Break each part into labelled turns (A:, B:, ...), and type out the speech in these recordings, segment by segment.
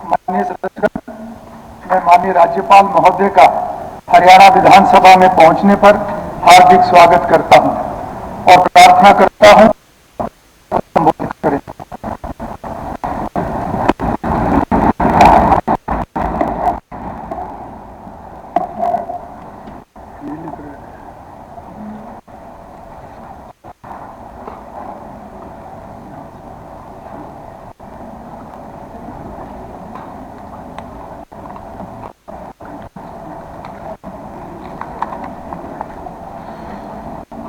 A: माननीय सदस्यगण, मैं माननीय राज्यपाल महोदय का हरियाणा विधानसभा में पहुंचने पर हार्दिक स्वागत करता हूं और प्रार्थना करता हूं संबोधित करें।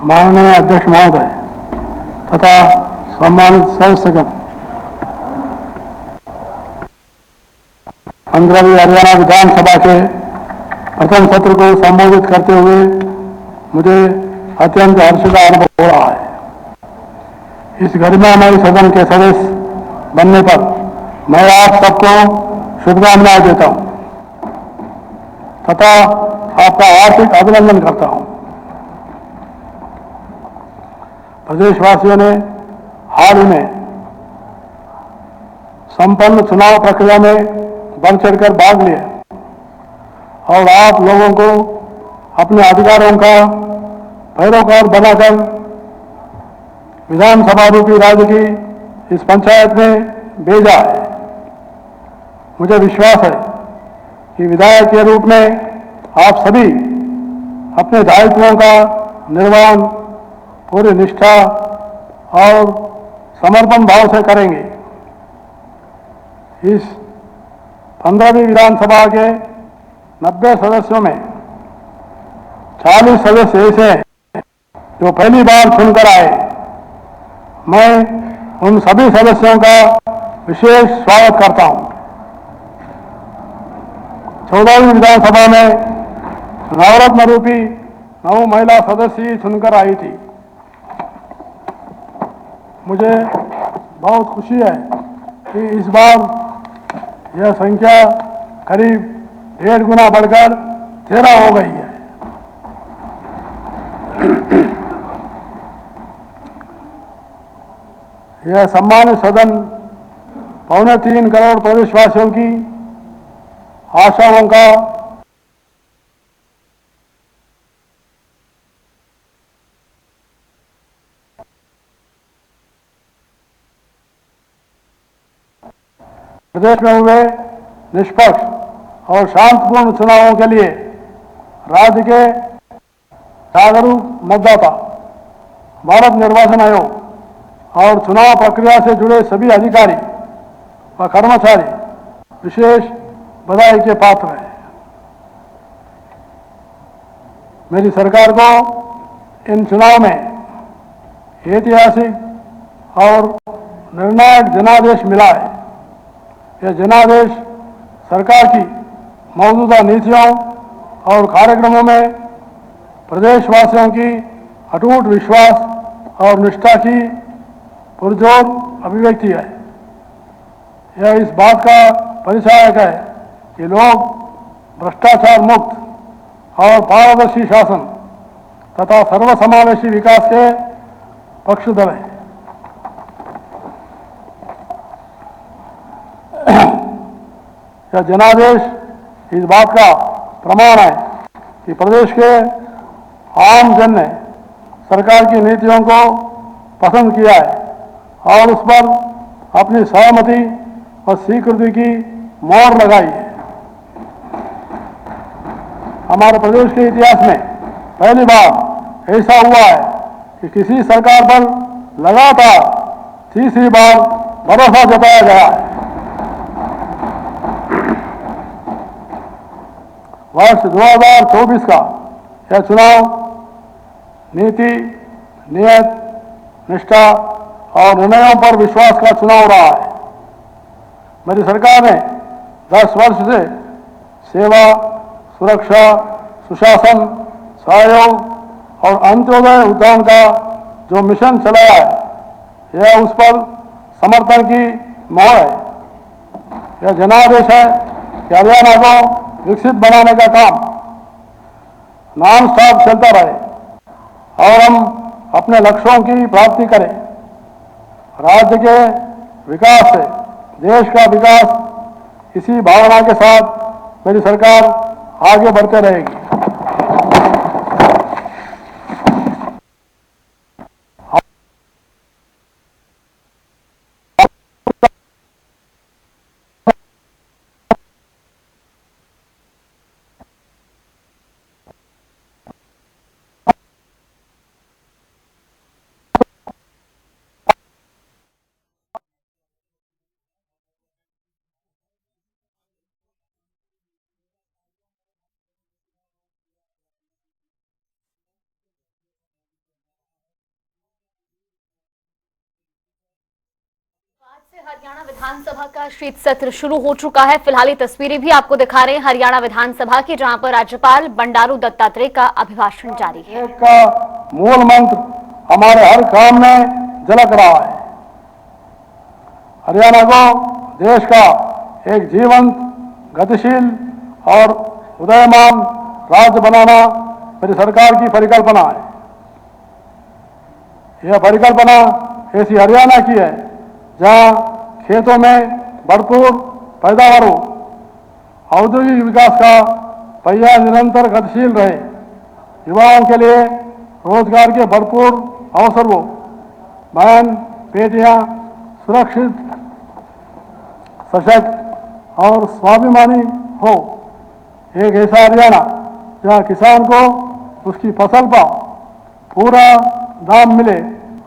B: माननीय अध्यक्ष महोदय तथा सम्मानित सदस्यगण, 15वीं हरियाणा विधानसभा के प्रथम सत्र को संबोधित करते हुए मुझे अत्यंत हर्ष का अनुभव हो रहा है। इस गरिमामय सदन के सदस्य बनने पर मैं आप सबको शुभकामनाएं देता हूं तथा आपका हार्दिक अभिनंदन करता हूं। प्रदेशवासियों ने हाल ही में संपन्न चुनाव प्रक्रिया में बढ़ चढ़कर भाग लिया और आप लोगों को अपने अधिकारों का पैरोकार बनाकर विधानसभा रूपी राज्य की इस पंचायत में भेजा है। मुझे विश्वास है कि विधायक के रूप में आप सभी अपने दायित्वों का निर्वहन पूरी निष्ठा और समर्पण भाव से करेंगे। इस 15वीं विधानसभा के 90 सदस्यों में 40 सदस्य ऐसे हैं जो पहली बार चुनकर आए। मैं उन सभी सदस्यों का विशेष स्वागत करता हूं। 14वीं विधानसभा में नवरत्न रूपी 9 महिला सदस्य चुनकर आई थी। मुझे बहुत खुशी है कि इस बार यह संख्या करीब 1.5 गुना बढ़कर 13 हो गई है। यह सम्मानित सदन 2.25 करोड़ प्रदेशवासियों की आशाओं का प्रदेश में हुए निष्पक्ष और शांतिपूर्ण चुनावों के लिए राज्य के जागरूक मतदाता, भारत निर्वाचन आयोग और चुनाव प्रक्रिया से जुड़े सभी अधिकारी व कर्मचारी विशेष बधाई के पात्र हैं। मेरी सरकार को इन चुनाव में ऐतिहासिक और निर्णायक जनादेश मिला है। यह जनादेश सरकार की मौजूदा नीतियों और कार्यक्रमों में प्रदेशवासियों की अटूट विश्वास और निष्ठा की पुरजोर अभिव्यक्ति है। यह इस बात का परिचायक है कि लोग भ्रष्टाचार मुक्त और पारदर्शी शासन तथा सर्वसमावेशी विकास के पक्षधर हैं। यह जनादेश इस बात का प्रमाण है कि प्रदेश के आम जन ने सरकार की नीतियों को पसंद किया है और उस पर अपनी सहमति और स्वीकृति की मोहर लगाई है। हमारे प्रदेश के इतिहास में पहली बार ऐसा हुआ है कि किसी सरकार पर लगातार तीसरी बार भरोसा जताया गया है। वर्ष 2024 का यह चुनाव नीति, नियत, निष्ठा और निर्णयों पर विश्वास का चुनाव रहा है। मेरी सरकार ने 10 वर्ष से सेवा, सुरक्षा, सुशासन, सहयोग और अंत्योदय उद्यान का जो मिशन चलाया है, यह उस पर समर्थन की मोहर है। यह जनादेश है कि हरियाणा को विकसित बनाने का काम नॉन स्टॉप चलता रहे और हम अपने लक्ष्यों की प्राप्ति करें। राज्य के विकास से देश का विकास इसी भावना के साथ मेरी सरकार आगे बढ़ते रहेगी।
C: आज से हरियाणा विधानसभा का शीत सत्र शुरू हो चुका है। फिलहाल ये तस्वीरें भी आपको दिखा रहे हैं हरियाणा विधानसभा की, जहां पर राज्यपाल बंडारू दत्तात्रेय का अभिभाषण जारी है।
B: का मूल मंत्र हमारे हर काम में झलक रहा है। हरियाणा को देश का एक जीवंत, गतिशील और उदयमान राज्य बनाना मेरी सरकार की परिकल्पना है। यह परिकल्पना ऐसी हरियाणा की है जहां खेतों में भरपूर पैदावार हो, औद्योगिक विकास का पहिया निरंतर गतिशील रहे, युवाओं के लिए रोजगार के भरपूर अवसर हो, बहन बेटियां सुरक्षित, सशक्त और स्वाभिमानी हो। एक ऐसा हरियाणा जहां किसान को उसकी फसल का पूरा दाम मिले,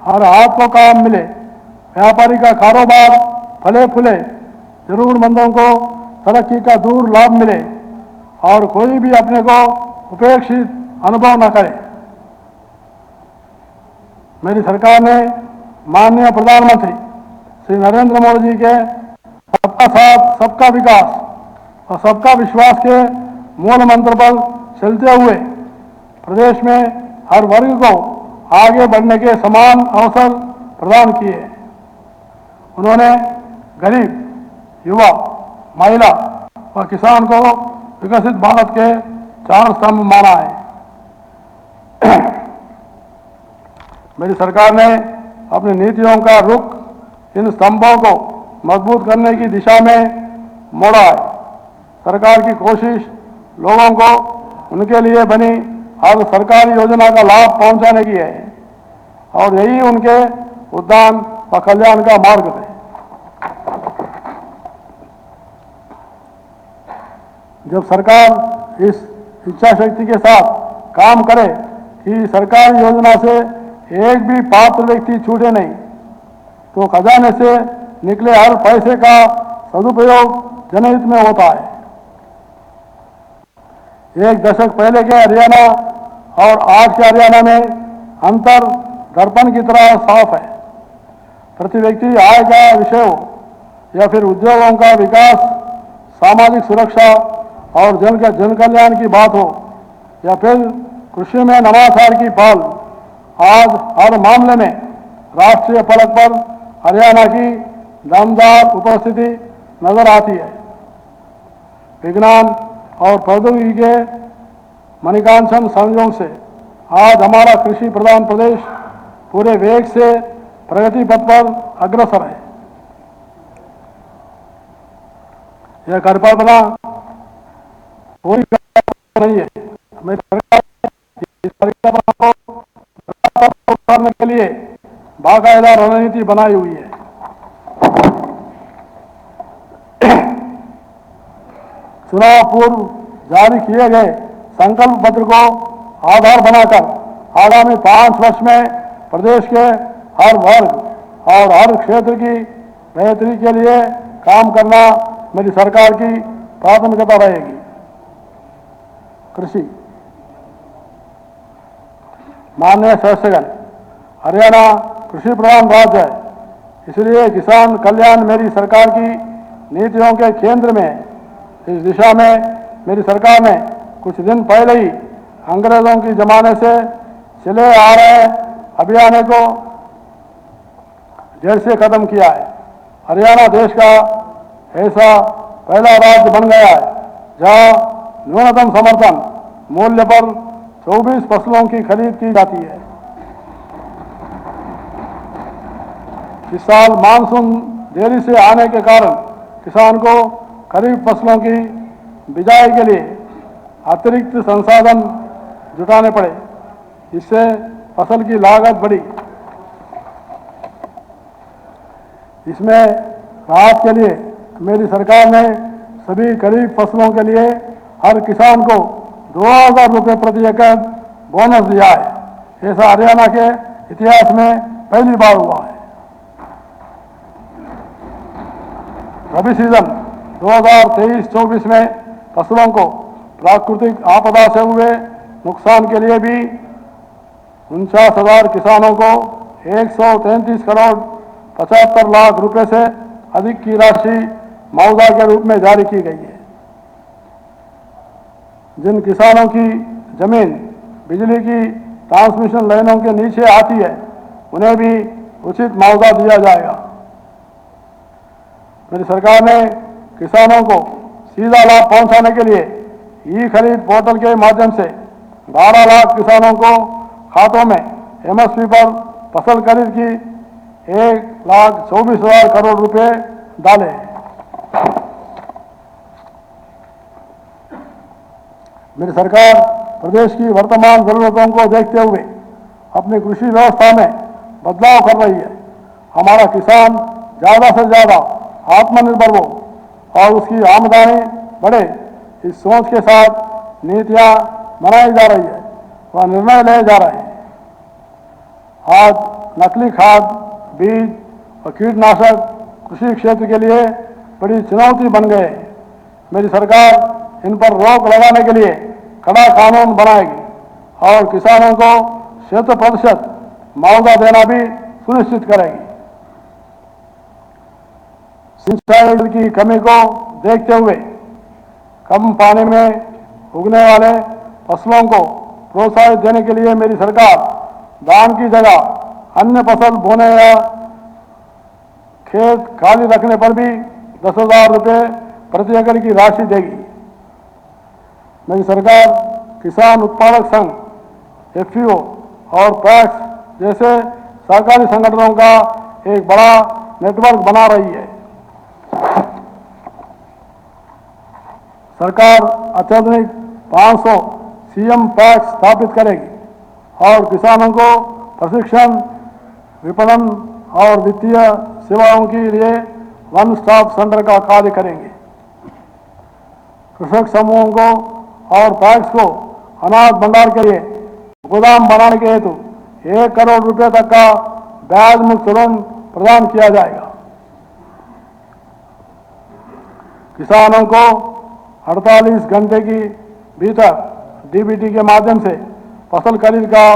B: हर हाथ को काम मिले, व्यापारी का कारोबार फले फूले, जरूरतमंदों को तरक्की का दूर लाभ मिले और कोई भी अपने को उपेक्षित अनुभव न करे। मेरी सरकार ने माननीय प्रधानमंत्री श्री नरेंद्र मोदी जी के सबका साथ, सबका विकास और सबका विश्वास के मूल मंत्र पर चलते हुए प्रदेश में हर वर्ग को आगे बढ़ने के समान अवसर प्रदान किए। उन्होंने गरीब, युवा, महिला व किसान को विकसित भारत के 4 स्तंभ माना है। मेरी सरकार ने अपनी नीतियों का रुख इन स्तंभों को मजबूत करने की दिशा में मोड़ा है। सरकार की कोशिश लोगों को उनके लिए बनी हर सरकारी योजना का लाभ पहुंचाने की है और यही उनके उद्यान व कल्याण का मार्ग है। जब सरकार इस इच्छा शक्ति के साथ काम करे कि सरकारी योजना से एक भी पात्र व्यक्ति छूटे नहीं, तो खजाने से निकले हर पैसे का सदुपयोग जनहित में होता है। एक दशक पहले के हरियाणा और आज के हरियाणा में अंतर दर्पण की तरह साफ है। प्रति व्यक्ति आय का विषय हो या फिर उद्योगों का विकास, सामाजिक सुरक्षा और जन कल्याण की बात हो या फिर कृषि में नवाचार की पहल, आज हर मामले में राष्ट्रीय फलक पर हरियाणा की दमदार उपस्थिति नजर आती है। विज्ञान और प्रौद्योगिकी के मणिकांचन संयोग से आज हमारा कृषि प्रधान प्रदेश पूरे वेग से प्रगति पथ पर अग्रसर है। यह परिकल्पना कोई नहीं है। मेरी सरकार इस परिकल्पना को करने के लिए बाकायदा रणनीति बनाई हुई है। चुनाव पूर्व जारी किए गए संकल्प पत्र को आधार बनाकर आगामी 5 वर्ष में प्रदेश के हर वर्ग और हर क्षेत्र की बेहतरी के लिए काम करना मेरी सरकार की प्राथमिकता रहेगी। कृषि, माननीय सदस्यगण, हरियाणा कृषि प्रधान राज्य है, इसलिए किसान कल्याण मेरी सरकार की नीतियों के केंद्र में है। इस दिशा में मेरी सरकार ने कुछ दिन पहले ही अंग्रेजों की जमाने से चले आ रहे अभियान को जड़ से खत्म किया है। हरियाणा देश का ऐसा पहला राज्य बन गया है जहां न्यूनतम समर्थन मूल्य पर 24 फसलों की खरीद की जाती है। इस साल मानसून देरी से आने के कारण किसान को खरीफ फसलों की बिजाई के लिए अतिरिक्त संसाधन जुटाने पड़े। इससे फसल की लागत बढ़ी। इसमें राहत के लिए मेरी सरकार ने सभी खरीफ फसलों के लिए हर किसान को 2000 रुपये प्रति एकड़ बोनस दिया है। ऐसा हरियाणा के इतिहास में पहली बार हुआ है। रबी सीजन 2023-24 में फसलों को प्राकृतिक आपदा से हुए नुकसान के लिए भी 49,000 किसानों को 133 करोड़ 75 लाख रुपए से अधिक की राशि मुआवजा के रूप में जारी की गई है। जिन किसानों की जमीन बिजली की ट्रांसमिशन लाइनों के नीचे आती है उन्हें भी उचित मुआवजा दिया जाएगा। मेरी सरकार ने किसानों को सीधा लाभ पहुंचाने के लिए ई खरीद पोर्टल के माध्यम से 12 लाख किसानों को खातों में एमएसपी पर फसल खरीद की 1,24,000 करोड़ रुपए डाले। मेरी सरकार प्रदेश की वर्तमान जरूरतों को देखते हुए अपनी कृषि व्यवस्था में बदलाव कर रही है। हमारा किसान ज्यादा से ज्यादा आत्मनिर्भर हो और उसकी आमदनी बढ़े, इस सोच के साथ नीतियां बनाई जा रही है व निर्णय लिए जा रहे हैं। आज नकली खाद, बीज और कीटनाशक कृषि क्षेत्र के लिए बड़ी चुनौती बन गए। मेरी सरकार इन पर रोक लगाने के लिए कड़ा कानून बनाएगी और किसानों को 100% मुआवजा देना भी सुनिश्चित करेगी। सिंचाई की कमी को देखते हुए कम पानी में उगने वाले फसलों को प्रोत्साहित देने के लिए मेरी सरकार धान की जगह अन्य फसल बोने या खेत खाली रखने पर भी 10,000 रुपये प्रति एकड़ की राशि देगी। मेरी सरकार किसान उत्पादक संघ, एफपीओ और पैक्स जैसे सहकारी संगठनों का एक बड़ा नेटवर्क बना रही है। सरकार अत्याधुनिक 500 सीएम पैक्स स्थापित करेगी और किसानों को प्रशिक्षण, विपणन और वित्तीय सेवाओं के लिए वन स्टॉप सेंटर का कार्य करेंगे। कृषक समूहों को और पैक्स को अनाज भंडार के लिए गोदाम बनाने के हेतु 1 करोड़ रुपए तक का ब्याज मुक्त ऋण प्रदान किया जाएगा। किसानों को 48 घंटे के भीतर डीबीटी के माध्यम से फसल खरीद का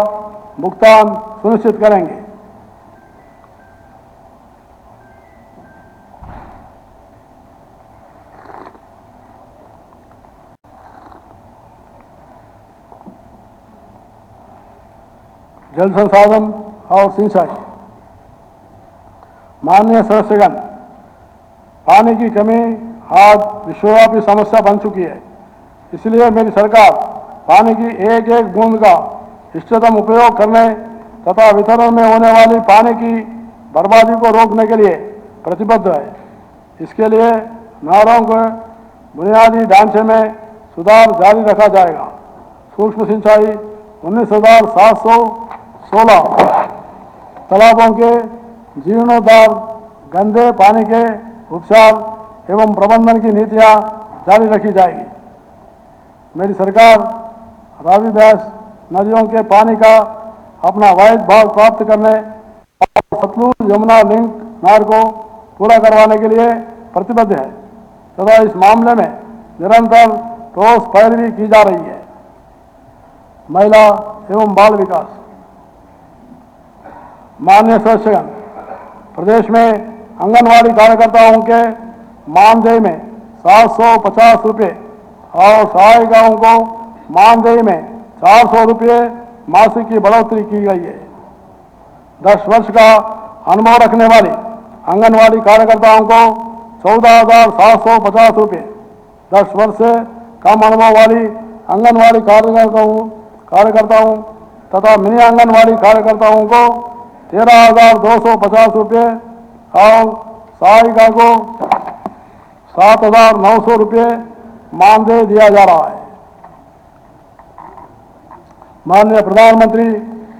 B: भुगतान सुनिश्चित करेंगे। जल संसाधन और सिंचाई। माननीय सदस्यगण, पानी की कमी आज विश्वव्यापी समस्या बन चुकी है। इसलिए मेरी सरकार पानी की एक एक बूंद का इष्टतम उपयोग करने तथा वितरण में होने वाली पानी की बर्बादी को रोकने के लिए प्रतिबद्ध है। इसके लिए नहरों के बुनियादी ढांचे में सुधार जारी रखा जाएगा। सूक्ष्म सिंचाई 19,716 तालाबों के जीर्णोद्धार, गंदे पानी के उपचार एवं प्रबंधन की नीतियां जारी रखी जाएगी। मेरी सरकार रावी ब्यास नदियों के पानी का अपना वाहिद भाग प्राप्त करने और सतलुज यमुना लिंक नहर को पूरा करवाने के लिए प्रतिबद्ध है तथा इस मामले में निरंतर ठोस पैरवी की जा रही है। महिला एवं बाल विकास। माननीय सदस्यगण, प्रदेश में आंगनवाड़ी कार्यकर्ताओं के मानदेय में 750 रुपये और सहायिकाओं को मानदेय में 400 रुपये मासिक की बढ़ोतरी की गई है। 10 वर्ष का अनुभव रखने वाली आंगनवाड़ी कार्यकर्ताओं को 14,750 रुपये, 10 वर्ष से कम अनुभव वाली आंगनवाड़ी कार्यकर्ताओं तथा मिनी आंगनवाड़ी कार्यकर्ताओं को 13,250 रुपये और सहायिका को 7,900 रुपये मानदेय दिया जा रहा है। माननीय प्रधानमंत्री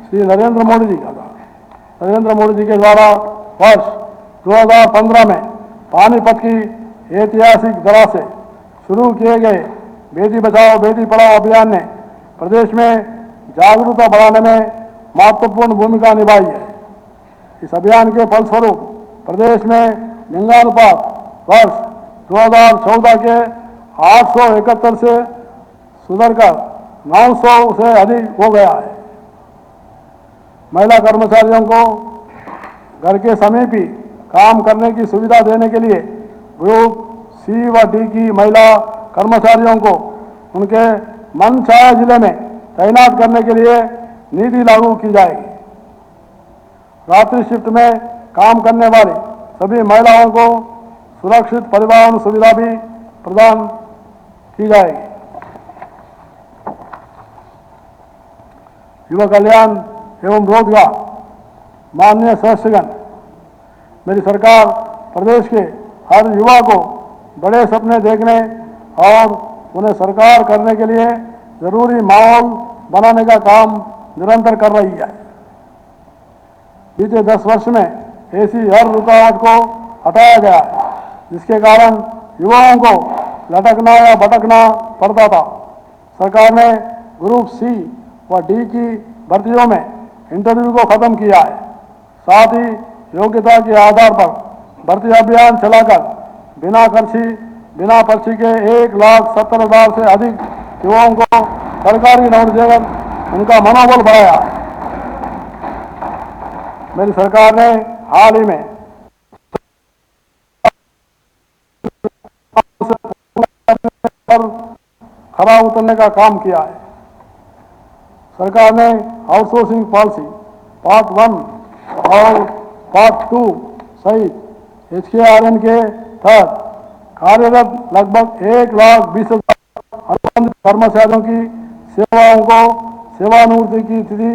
B: श्री नरेंद्र मोदी जी के द्वारा वर्ष 2015 में पानीपत की ऐतिहासिक तरह से शुरू किए गए बेटी बचाओ बेटी पढ़ाओ अभियान ने प्रदेश में जागरूकता बढ़ाने में महत्वपूर्ण भूमिका निभाई है। इस अभियान के फलस्वरूप प्रदेश में लिंगानुपात वर्ष 2014 के 871 से सुधरकर 900 से अधिक हो गया है। महिला कर्मचारियों को घर के समीप ही काम करने की सुविधा देने के लिए ग्रुप सी व डी की महिला कर्मचारियों को उनके मनचाहे जिले में तैनात करने के लिए नीति लागू की जाएगी। रात्रि शिफ्ट में काम करने वाली सभी महिलाओं को सुरक्षित परिवहन सुविधा भी प्रदान की जाएगी। युवा कल्याण एवं रोजगार माननीय सदस्यगण, मेरी सरकार प्रदेश के हर युवा को बड़े सपने देखने और उन्हें साकार करने के लिए जरूरी माहौल बनाने का काम निरंतर कर रही है। बीते 10 वर्ष में ऐसी हर रुकावट को हटाया गया है जिसके कारण युवाओं को लटकना या भटकना पड़ता था। सरकार ने ग्रुप सी व डी की भर्तियों में इंटरव्यू को खत्म किया है। साथ ही योग्यता के आधार पर भर्ती अभियान चलाकर बिना पर्ची के 1,70,000 से अधिक युवाओं को सरकारी नौकरी देकर उनका मनोबल बढ़ाया है। मेरी सरकार ने हाल ही में खरा उतरने का काम किया है। सरकार ने आउटसोर्सिंग पॉलिसी पार्ट 1 और पार्ट 2 सहित HKRN के तहत कार्यरत लगभग 1,20,000 अनुबंधित कर्मचारियों की सेवाओं को सेवानिवृत्ति की तिथि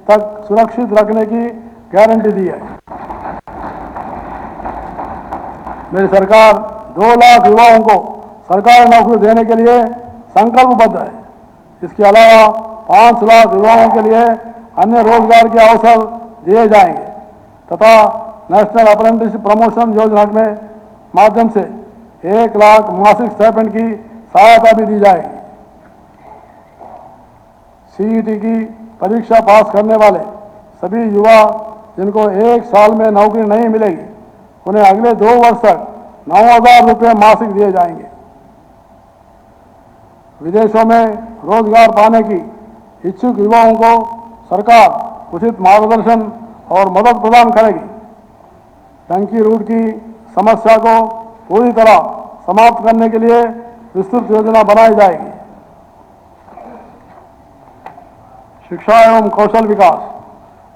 B: तक सुरक्षित रखने की गारंटी दी है। मेरी सरकार 2 लाख युवाओं को सरकारी नौकरी देने के लिए संकल्पबद्ध है। इसके अलावा 5 लाख युवाओं के लिए अन्य रोजगार के अवसर दिए जाएंगे तथा नेशनल अप्रेंटिसशिप प्रमोशन योजना के माध्यम से 1 लाख मासिक स्टाइपेंड की सहायता भी दी जाएगी। CET की परीक्षा पास करने वाले सभी युवा जिनको 1 साल में नौकरी नहीं मिलेगी, उन्हें अगले 2 वर्ष तक 9,000 रुपये मासिक दिए जाएंगे। विदेशों में रोजगार पाने की इच्छुक युवाओं को सरकार उचित मार्गदर्शन और मदद प्रदान करेगी। टंकी रूट की समस्या को पूरी तरह समाप्त करने के लिए विस्तृत योजना बनाई जाएगी। शिक्षा एवं कौशल विकास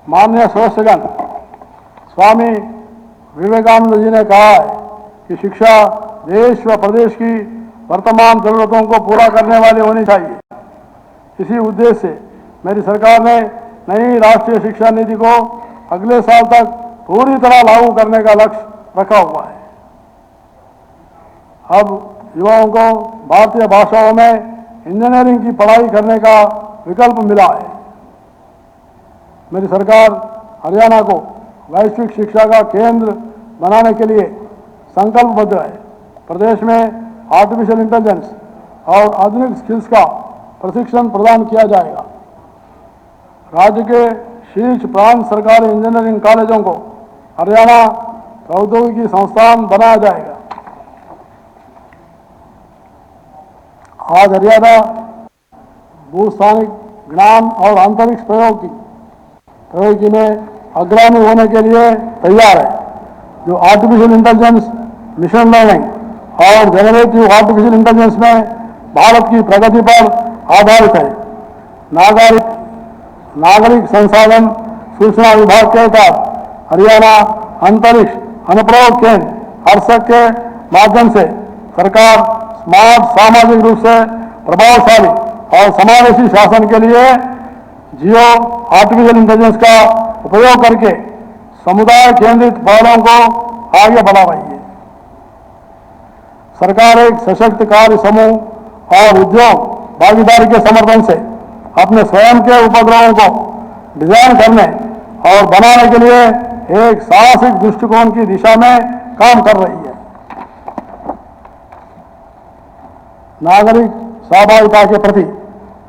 B: माननीय सदस्यगण, स्वामी विवेकानंद जी ने कहा है कि शिक्षा देश व प्रदेश की वर्तमान जरूरतों को पूरा करने वाली होनी चाहिए। इसी उद्देश्य से मेरी सरकार ने नई राष्ट्रीय शिक्षा नीति को अगले साल तक पूरी तरह लागू करने का लक्ष्य रखा हुआ है। अब युवाओं को भारतीय भाषाओं में इंजीनियरिंग की पढ़ाई करने का विकल्प मिला है। मेरी सरकार हरियाणा को वैश्विक शिक्षा का केंद्र बनाने के लिए संकल्पबद्ध है। प्रदेश में आर्टिफिशियल इंटेलिजेंस और आधुनिक स्किल्स का प्रशिक्षण प्रदान किया जाएगा। राज्य के शीर्ष प्रांत सरकारी इंजीनियरिंग कॉलेजों को हरियाणा प्रौद्योगिकी संस्थान बनाया जाएगा। आज हरियाणा भूस्थानिक ज्ञान और अंतरिक्ष प्रौद्योगिकी में अग्रणी होने के लिए तैयार है, जो आर्टिफिशियल इंटेलिजेंस, मिशन लर्निंग और जनरेटिव आर्टिफिशियल इंटेलिजेंस में भारत की प्रगति पर आधारित है। नागरिक संसाधन सूचना विभाग के तहत हरियाणा अंतरिक्ष अनुप्रयोग केंद्र हर्षक के माध्यम से सरकार स्मार्ट, सामाजिक रूप से प्रभावशाली और समावेशी शासन के लिए जियो आर्टिफिशियल इंटेलिजेंस का उपयोग करके समुदाय केंद्रित पहलों को आगे बढ़ा रही है। सरकार एक सशक्त कार्य समूह और उद्योग भागीदारी के समर्थन से अपने स्वयं के उपग्रहों को डिजाइन करने और बनाने के लिए एक साहसिक दृष्टिकोण की दिशा में काम कर रही है। नागरिक सहभागिता के प्रति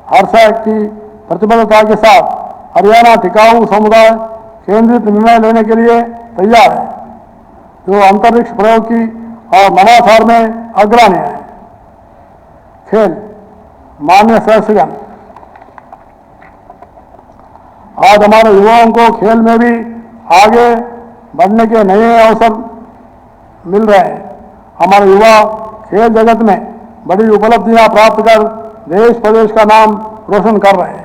B: हर्ष की प्रतिबद्धता के साथ हरियाणा टिकाऊ समुदाय केंद्रित निर्णय लेने के लिए तैयार है, जो अंतरिक्ष प्रयोग की और नवाचार में अग्रणी है। खेल, माननीय सदस्यगण, आज हमारे युवाओं को खेल में भी आगे बढ़ने के नए अवसर मिल रहे हैं। हमारे युवा खेल जगत में बड़ी उपलब्धियां प्राप्त कर देश प्रदेश का नाम रोशन कर रहे हैं।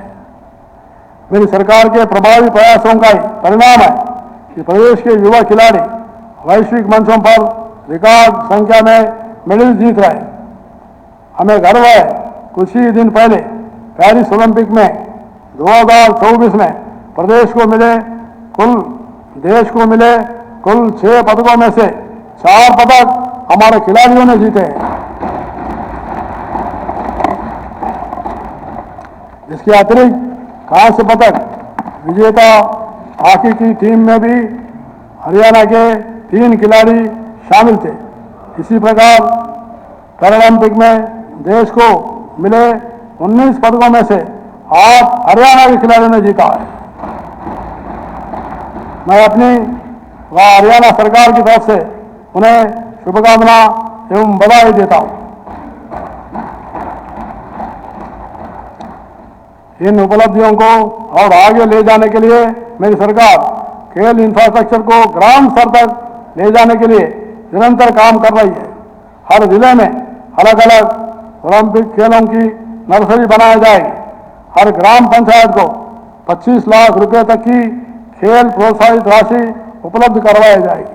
B: मेरी सरकार के प्रभावी प्रयासों का ही परिणाम है कि प्रदेश के युवा खिलाड़ी वैश्विक मंचों पर रिकॉर्ड संख्या में मेडल जीत रहे हैं। हमें गर्व है, कुछ ही दिन पहले पेरिस ओलंपिक में 2024 में देश को मिले कुल 6 पदकों में से 4 पदक हमारे खिलाड़ियों ने जीते हैं। इसके अतिरिक्त कांस्य पदक विजेता हॉकी की टीम में भी हरियाणा के 3 खिलाड़ी शामिल थे। इसी प्रकार पैरालंपिक में देश को मिले 19 पदकों में से 8 हरियाणा के खिलाड़ियों ने जीता है। मैं अपनी व हरियाणा सरकार की तरफ से उन्हें शुभकामना एवं बधाई देता हूं। इन उपलब्धियों को और आगे ले जाने के लिए मेरी सरकार खेल इंफ्रास्ट्रक्चर को ग्राम स्तर तक ले जाने के लिए निरंतर काम कर रही है। हर जिले में अलग अलग ओलंपिक खेलों की नर्सरी बनाई जाएगी। हर ग्राम पंचायत को 25 लाख रुपए तक की खेल प्रोत्साहित राशि उपलब्ध करवाई जाएगी।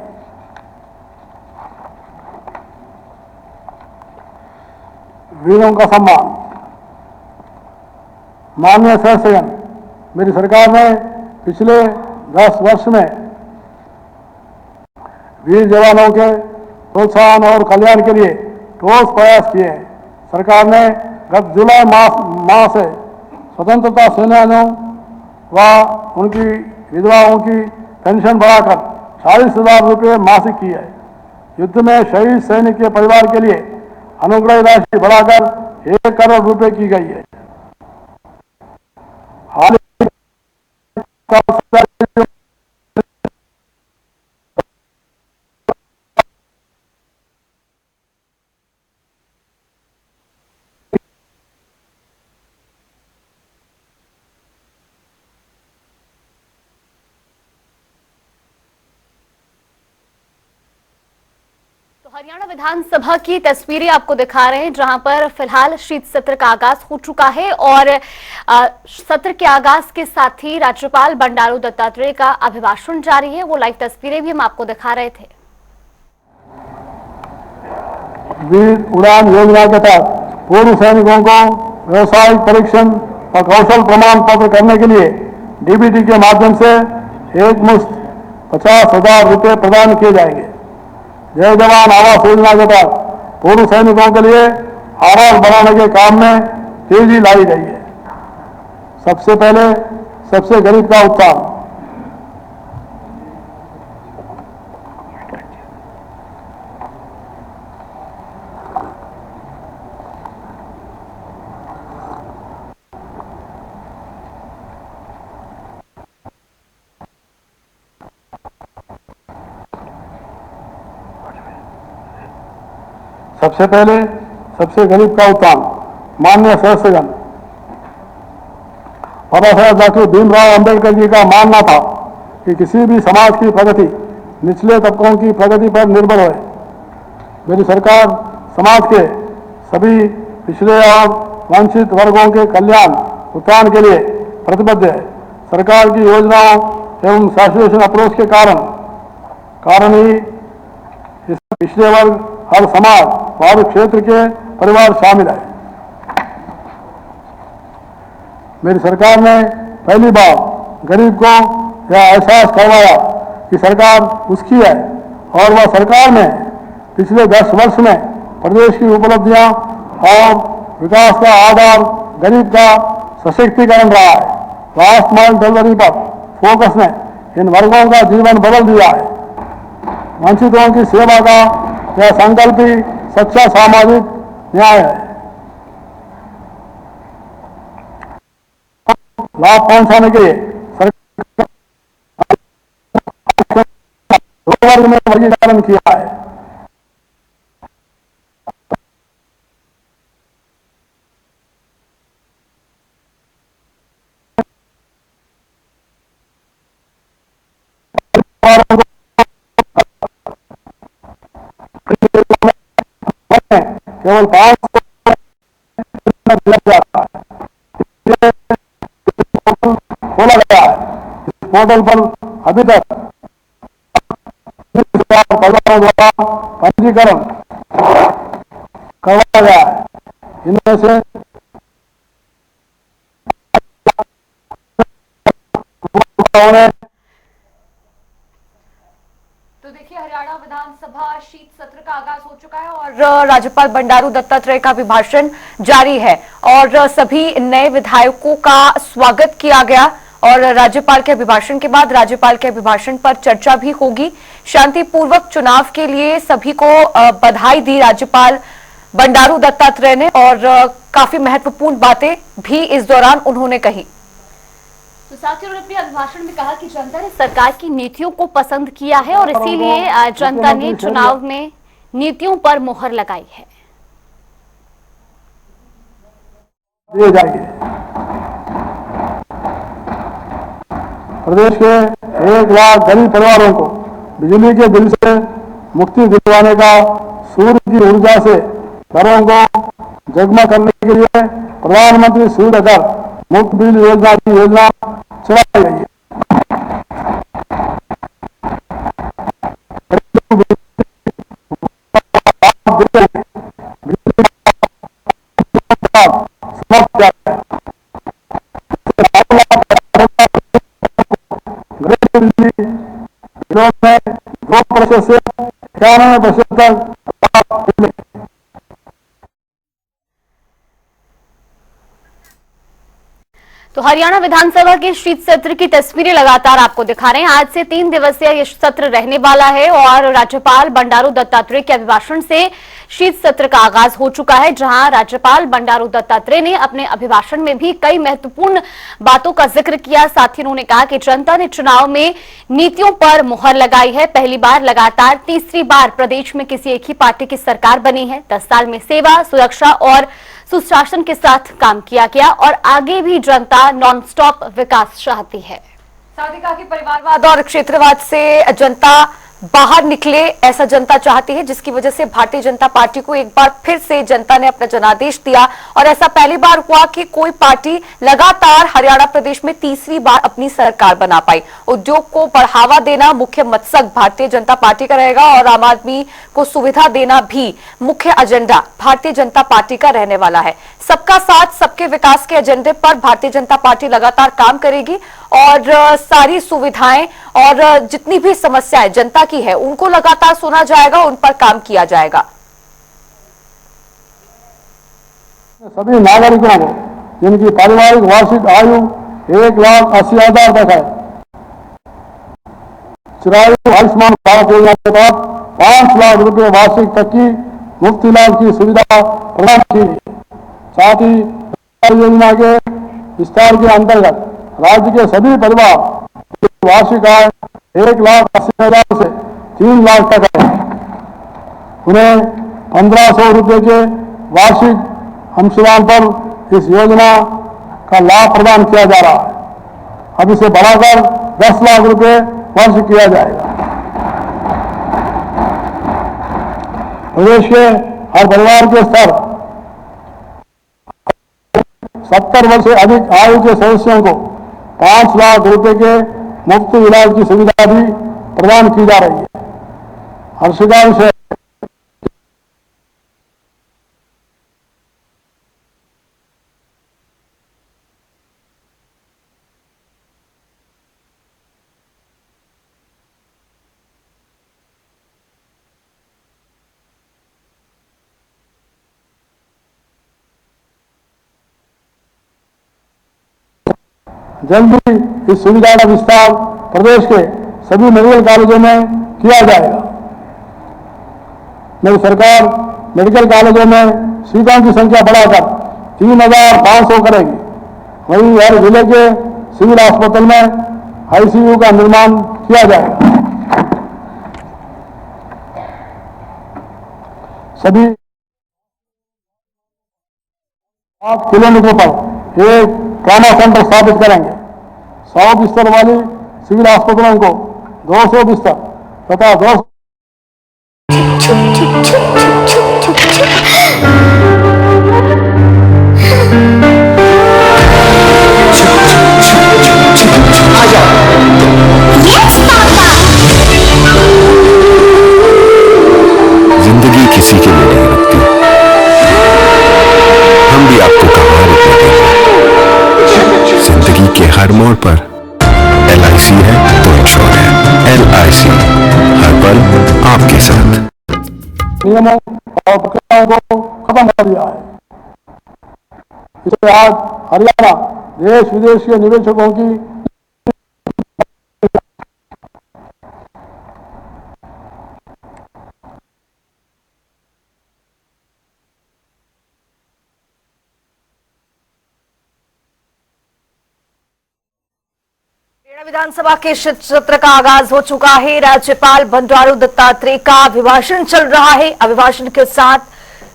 B: वीरों का सम्मान, माननीय सदस्यगण, मेरी सरकार ने पिछले 10 वर्ष में वीर जवानों के प्रोत्साहन और कल्याण के लिए ठोस प्रयास किए हैं। सरकार ने गत जुलाई माह से स्वतंत्रता सेनानियों व उनकी विधवाओं की पेंशन बढ़ाकर 40,000 रुपये मासिक की है। युद्ध में शहीद सैनिक के परिवार के लिए अनुग्रह राशि बढ़ाकर 1 करोड़ रुपए की गई है। हाल
C: हरियाणा विधानसभा की तस्वीरें आपको दिखा रहे हैं, जहां पर फिलहाल शीत सत्र का आगाज हो चुका है और सत्र के आगाज के साथ ही राज्यपाल बंडारू दत्तात्रेय का अभिभाषण जारी है। वो लाइव तस्वीरें भी हम आपको दिखा रहे थे।
B: वीर उड़ान योजना के तहत पूर्व सैनिकों को व्यावसायिक परीक्षण और कौशल प्रमाण पत्र करने के लिए डीबीटी के माध्यम से एक मुश्त 50,000 रुपये प्रदान किए जाएंगे। जय जवान आवास योजना के तहत पूर्व सैनिकों के लिए आवास बनाने के काम में तेजी लाई गई है। सबसे पहले सबसे गरीब का उत्थान। सबसे पहले सबसे गरीब का उत्थान। माननीय सदस्यगण, बाबा साहब डॉक्टर भीमराव अंबेडकर जी का मानना था कि किसी भी समाज की प्रगति निचले तबकों की प्रगति पर निर्भर है। मेरी सरकार समाज के सभी पिछड़े और वंचित वर्गों के कल्याण उत्थान के लिए प्रतिबद्ध है। सरकार की योजनाओं एवं सैचुरेशन अप्रोच के कारण ही इस पिछड़े वर्ग, हर समाज, हर क्षेत्र के परिवार शामिल है। मेरी सरकार ने पहली बार गरीब को यह एहसास करवाया कि सरकार उसकी है और वह सरकार ने पिछले 10 वर्ष में प्रदेश की उपलब्धियां और विकास का आधार गरीब का सशक्तिकरण रहा है। लास्ट माइल डिलीवरी पर फोकस ने इन वर्गों का जीवन बदल दिया है। वंचितों की सेवा का यह संकल्प ही सच्चा सामाजिक न्याय है। लाभ पहुंचाने के लिए सरकार दो वर्ग में वर्गीकरण किया है। केवल 5 दिया जाता है। खोला गया है। इस पोर्टल पर अभी तक परिवारों द्वारा पंजीकरण करवाया गया है। इनमें से
C: तो देखिए, हरियाणा विधानसभा शीत सत्र का आगाज हो चुका है और राज्यपाल बंडारू दत्तात्रेय का अभिभाषण जारी है और सभी नए विधायकों का स्वागत किया गया और राज्यपाल के अभिभाषण के बाद राज्यपाल के अभिभाषण पर चर्चा भी होगी। शांतिपूर्वक चुनाव के लिए सभी को बधाई दी राज्यपाल बंडारू दत्तात्रेय ने और काफी महत्वपूर्ण बातें भी इस दौरान उन्होंने कही। तो साथ ही उन्होंने अपने अभिभाषण में कहा कि जनता ने सरकार की नीतियों को पसंद किया है और इसीलिए जनता ने चुनाव में नीतियों पर मुहर लगाई है।
B: दिए जाएंगे। प्रदेश के 1 लाख गरीब परिवारों को बिजली के बिल से मुक्ति दिलवाने का सूर्य की ऊर्जा से घरों को जगमग करने के लिए प्रधानमंत्री सूर्य घर मुफ्त बिजली योजना की योजना चलाई गई है। बिलों में 2% से 91% तक।
C: तो हरियाणा विधानसभा के शीत सत्र की तस्वीरें लगातार आपको दिखा रहे हैं। आज से 3 दिवसीय यह सत्र रहने वाला है और राज्यपाल बंडारू दत्तात्रेय के अभिभाषण से शीत सत्र का आगाज हो चुका है, जहां राज्यपाल बंडारू दत्तात्रेय ने अपने अभिभाषण में भी कई महत्वपूर्ण बातों का जिक्र किया। साथ ही उन्होंने कहा कि जनता ने चुनाव में नीतियों पर मुहर लगाई है। पहली बार लगातार तीसरी बार प्रदेश में किसी एक ही पार्टी की सरकार बनी है। 10 साल में सेवा, सुरक्षा और सुशासन के साथ काम किया गया और आगे भी जनता नॉन स्टॉप विकास चाहती है। साथ ही कहा कि परिवारवाद और क्षेत्रवाद से जनता बाहर निकले, ऐसा जनता चाहती है, जिसकी वजह से भारतीय जनता पार्टी को एक बार फिर से जनता ने अपना जनादेश दिया और ऐसा पहली बार हुआ कि कोई पार्टी लगातार हरियाणा प्रदेश में तीसरी बार अपनी सरकार बना पाई। उद्योग को बढ़ावा देना मुख्य मकसद भारतीय जनता पार्टी का रहेगा और आम आदमी को सुविधा देना भी मुख्य एजेंडा भारतीय जनता पार्टी का रहने वाला है। सबका साथ, सबके विकास के एजेंडे पर भारतीय जनता पार्टी लगातार काम करेगी और सारी सुविधाएं और जितनी भी समस्याएं जनता की है उनको लगातार सुना जाएगा, उन पर काम किया जाएगा।
B: सभी नागरिकों को जिनकी पारिवारिक वार्षिक आयु 1,80,000 तक है, चिरायु आयुष्मान भारत योजना के तहत 5 लाख रुपए वार्षिक तक की मुफ्त इलाज की सुविधा प्रदान की गई। साथ ही योजना के विस्तार के अंतर्गत राज्य के सभी परिवार की वार्षिक आय 1,80,000 से 3 लाख तक है, उन्हें 1,500 रुपए के वार्षिक अंशदान पर इस योजना का लाभ प्रदान किया जा रहा है। अब इसे बढ़ाकर 10 लाख रुपए वर्ष किया जाएगा। प्रदेश के हर परिवार के स्तर 70 वर्ष से अधिक आयु के सदस्यों को 5 लाख रुपए के मुफ्त इलाज की सुविधा भी प्रदान की जा रही है। हर्ष का विषय जल्द ही इस सुविधा का विस्तार प्रदेश के सभी मेडिकल कॉलेजों में किया जाएगा। मेरी सरकार मेडिकल कॉलेजों में सीटों की संख्या बढ़ाकर 3,500 करेगी। वहीं हर जिले के सिविल अस्पताल में आईसीयू का निर्माण किया जाएगा। सभी 7 किलोमीटर पर एक ट्रॉमा सेंटर स्थापित करेंगे। 100 बिस्तर वाली सिविल अस्पतालों को 200 बिस्तर तथा 200
D: जिंदगी किसी के लिए नहीं रुकती, हम भी आपको कहां रुकने देंगे। जिंदगी के हर मोड़ पर LIC है तो इंश्योर है। LIC हर पल आपके साथ।
B: नियमों और प्रक्रियाओं को खत्म कर दिया है। इससे आज हरियाणा देश विदेश के निवेशकों की
C: विधानसभा के शीत सत्र का आगाज हो चुका है। राज्यपाल बंडारू दत्तात्रेय का अभिभाषण चल रहा है। अभिभाषण के साथ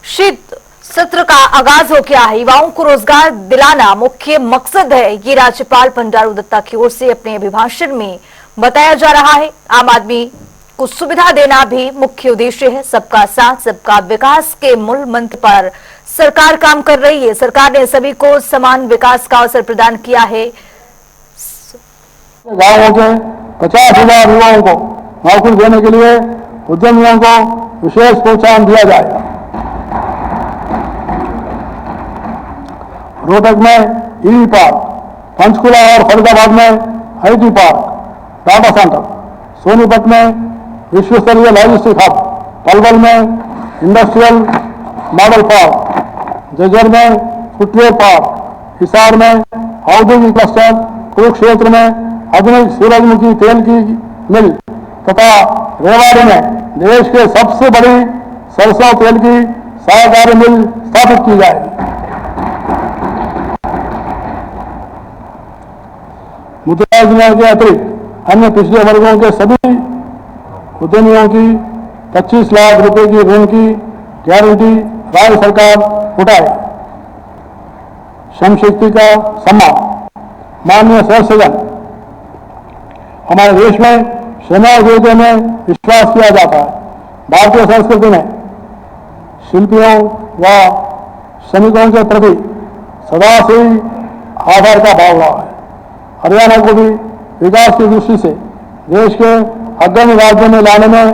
C: शीत सत्र का आगाज हो गया है। युवाओं को रोजगार दिलाना मुख्य मकसद है, ये राज्यपाल बंडारू दत्ता की ओर से अपने अभिभाषण में बताया जा रहा है। आम आदमी को सुविधा देना भी मुख्य उद्देश्य है। सबका साथ सबका विकास के मूल मंत्र पर सरकार काम कर रही है। सरकार ने सभी को समान विकास का अवसर प्रदान किया है।
B: गांवों के 50,000 युवाओं को नौकरी देने के लिए उद्यमियों को विशेष प्रोत्साहन दिया जाएगा। रोहतक में EV पार्क, पंचकुला और फरीदाबाद में IT park, data centre, Sonipat में विश्व स्तरीय लॉजिस्टिक हब, पलवल में इंडस्ट्रियल मॉडल पार्क, जज्जर में फुटवेयर पार्क, हिसार में औद्योगिक क्लस्टर, कुरुक्षेत्र में आधुनिक सूरजमुखी तेल की मिल तथा रेवाड़ी में देश के सबसे बड़ी सरसों तेल की सहकारी मिल स्थापित की जाएगी। मुद्रा योजना के अतिरिक्त अन्य पिछड़े वर्गों के सभी उद्यमियों की 25 लाख रुपए की ऋण की गारंटी राज्य सरकार उठाए। श्रम शक्ति का सम्मान। माननीय सदस्यगण, हमारे देश में श्रमावधि में विश्वास किया जाता है। भारतीय संस्कृति में शिल्पियों व श्रमिकों के प्रति सदा से ही आदर का भाव रहा है। हरियाणा को भी विकास की दृष्टि से देश के अग्रणी राज्यों में लाने में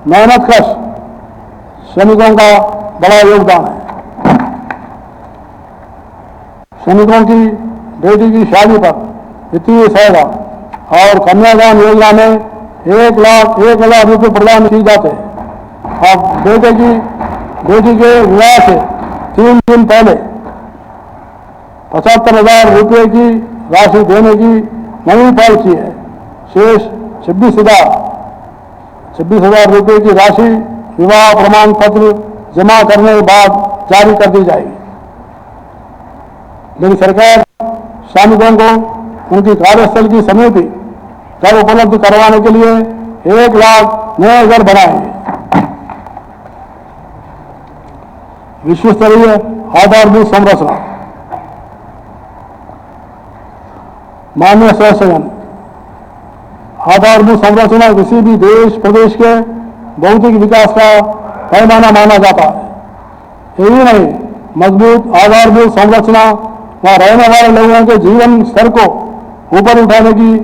B: मेहनतकश श्रमिकों का बड़ा योगदान है। श्रमिकों की बेटी की शादी पर वित्तीय सहायता और कन्यादान योजना में 1,00,000 रुपये प्रदान किए जाते हैं। अब बेटी के विवाह से 3 दिन पहले 75,000 रुपये की राशि देने की नई पहल की है। शेष 26,000 रुपये की राशि विवाह प्रमाण पत्र जमा करने के बाद जारी कर दी जाएगी। मेरी सरकार श्रमिकों को उनकी कार्यस्थल की समिति घर उपलब्ध करवाने के लिए 1,00,000 नए घर बनाएंगे। विश्व स्तरीय आधारभूत संरचना। माननीय सदस्यगण, आधारभूत संरचना किसी भी देश प्रदेश के भौतिक विकास का पैमाना माना जाता है। यही नहीं, मजबूत आधारभूत संरचना वहां रहने वाले लोगों के जीवन स्तर को ऊपर उठाने की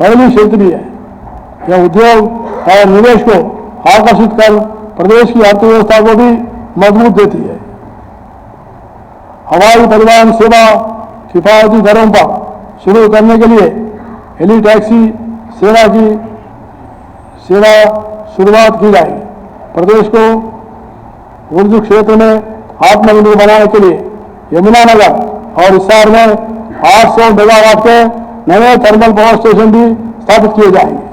B: पहली क्षेत्र भी है। यह उद्योग और निवेश को आकर्षित कर प्रदेश की अर्थव्यवस्था को भी मजबूत देती है। हवाई परिवहन सेवा किफायती दरों पर शुरू करने के लिए हेली टैक्सी सेवा की शुरुआत की जाएगी। प्रदेश को ऊर्जा क्षेत्र में आत्मनिर्भर बनाने के लिए यमुनानगर और हिसार में 800 मेगावाट के नए थर्मल पावर स्टेशन भी स्थापित किए जाएंगे।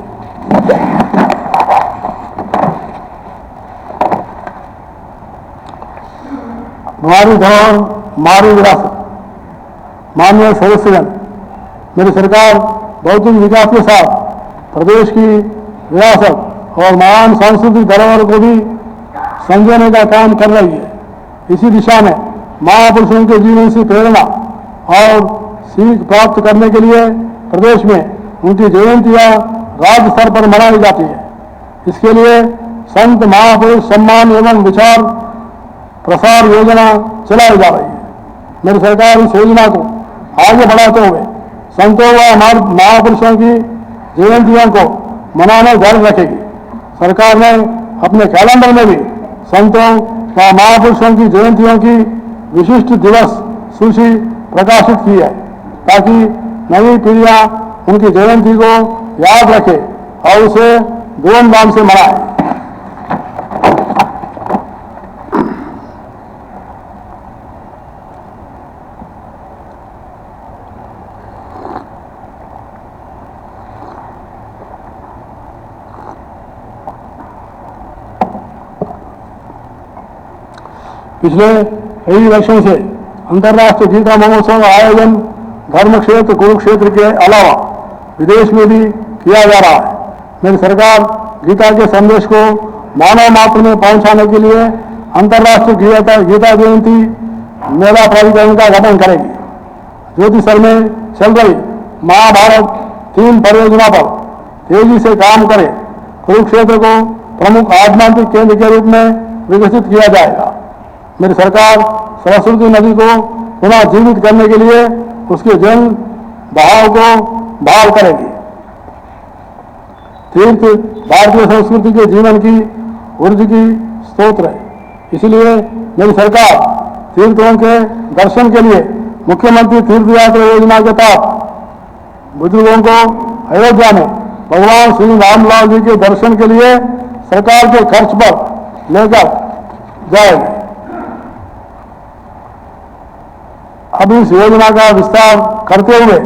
B: हमारी धरोहर हमारी विरासत। माननीय सदस्यगण, मेरी सरकार भौतिक विकास के साथ प्रदेश की विरासत और महान सांस्कृतिक धरोहर को भी संजोने का काम कर रही है। इसी दिशा में महापुरुषों के जीवन से प्रेरणा और सीख प्राप्त करने के लिए प्रदेश में उनकी जयंतियां राज्य स्तर पर मनाई जाती है। इसके लिए संत महापुरुष सम्मान एवं विचार प्रसार योजना चलाई जा रही है। मेरी सरकार इस योजना को आगे बढ़ाते हुए संतों व महापुरुषों की जयंतियों को मनाना जारी रखेगी। सरकार ने अपने कैलेंडर में भी संतों व महापुरुषों की जयंतियों की विशिष्ट दिवस सूची प्रकाशित की है, ताकि नई पीढ़ियां उनकी जयंती को याद रखे और उसे धूमधाम से मनाए। पिछले कई वर्षों से अंतर्राष्ट्रीय गीता महोत्सव का आयोजन धर्म क्षेत्र कुरुक्षेत्र के अलावा विदेश में भी किया जा रहा है। मेरी सरकार गीता के संदेश को मानव मात्र में पहुंचाने के लिए अंतर्राष्ट्रीय गीता जयंती मेला प्राधिकरण का गठन करेगी। ज्योतिसर में चल रही महाभारत 3 परियोजना पर तेजी से काम करे। कुरुक्षेत्र को प्रमुख आध्यात्मिक केंद्र के रूप में विकसित किया जाएगा। मेरी सरकार सरस्वती नदी को पुनः जीवित करने के लिए उसके जल बहाव को बहाल करेगी। तीर्थ भारतीय संस्कृति के जीवन की ऊर्जा की स्रोत है। इसलिए मेरी सरकार तीर्थों के दर्शन के लिए मुख्यमंत्री तीर्थ यात्रा योजना के तहत बुजुर्गों को अयोध्या में भगवान श्री रामलाल जी के दर्शन के लिए सरकार के खर्च पर लेकर जाएगी। अब इस योजना का विस्तार करते हुए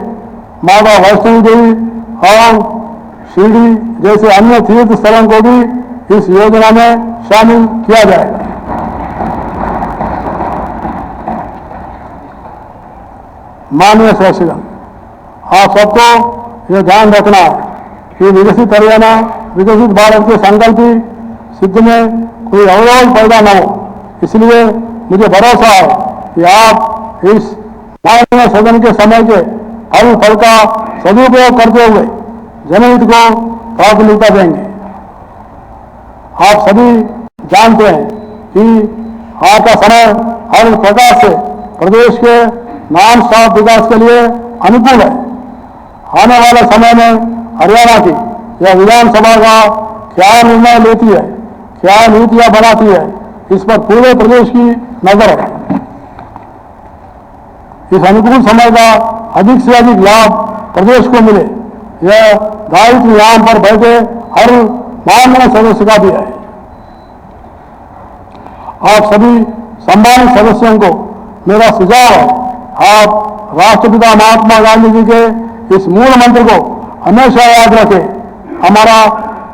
B: माता वैष्णो देवी और शिरडी जैसे अन्य तीर्थ स्थलों को भी इस योजना में शामिल किया जाएगा। माननीय सदस्यगण, आप सबको यह ध्यान रखना है कि विकसित हरियाणा विकसित भारत के संकल्प की सिद्धि में कोई अवरोध पैदा न हो। इसलिए मुझे भरोसा है कि आप इस माननीय सदन के समय के फल का सदुपयोग करते हुए जनहित को प्राथमिकता देंगे। आप सभी जानते हैं कि आज का समय हर प्रकार से प्रदेश के नॉन स्टॉप विकास के लिए अनुकूल है। आने वाले समय में हरियाणा की यह विधानसभा का क्या निर्णय लेती है, क्या नीतियां बनाती है, इस पर पूरे प्रदेश की नजर है। इस अनुकूल समय का अधिक से अधिक लाभ प्रदेश को मिले, यह दायित्व यहाँ पर बैठे हर माननीय सदस्य का भी है। आप सभी सम्मानित सदस्यों को मेरा सुझाव है, आप राष्ट्रपिता महात्मा गांधी जी के इस मूल मंत्र को हमेशा याद रखें। हमारा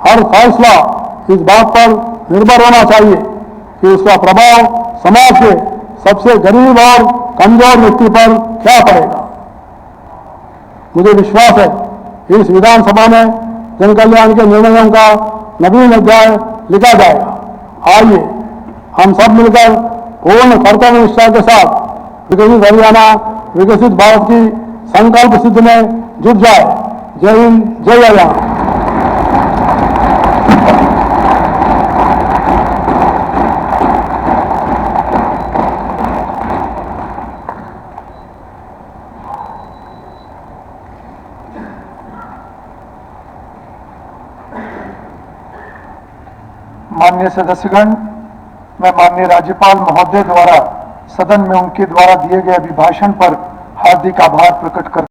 B: हर फैसला इस बात पर निर्भर होना चाहिए कि उसका प्रभाव समाज के सबसे गरीब और कमजोर व्यक्ति पर क्या पड़ेगा। मुझे विश्वास है कि इस विधानसभा में जन कल्याण के निर्णयों का नवीन अध्याय लिखा जाएगा। आइए हम सब मिलकर पूर्ण कर्तव्य निष्ठा के साथ विकसित हरियाणा विकसित भारत की संकल्प सिद्धि में जुट जाए। जय हिंद, जय हरियाणा।
A: माननीय सदस्यगण, मैं माननीय राज्यपाल महोदय द्वारा सदन में उनके द्वारा दिए गए अभिभाषण पर हार्दिक आभार प्रकट करता हूं।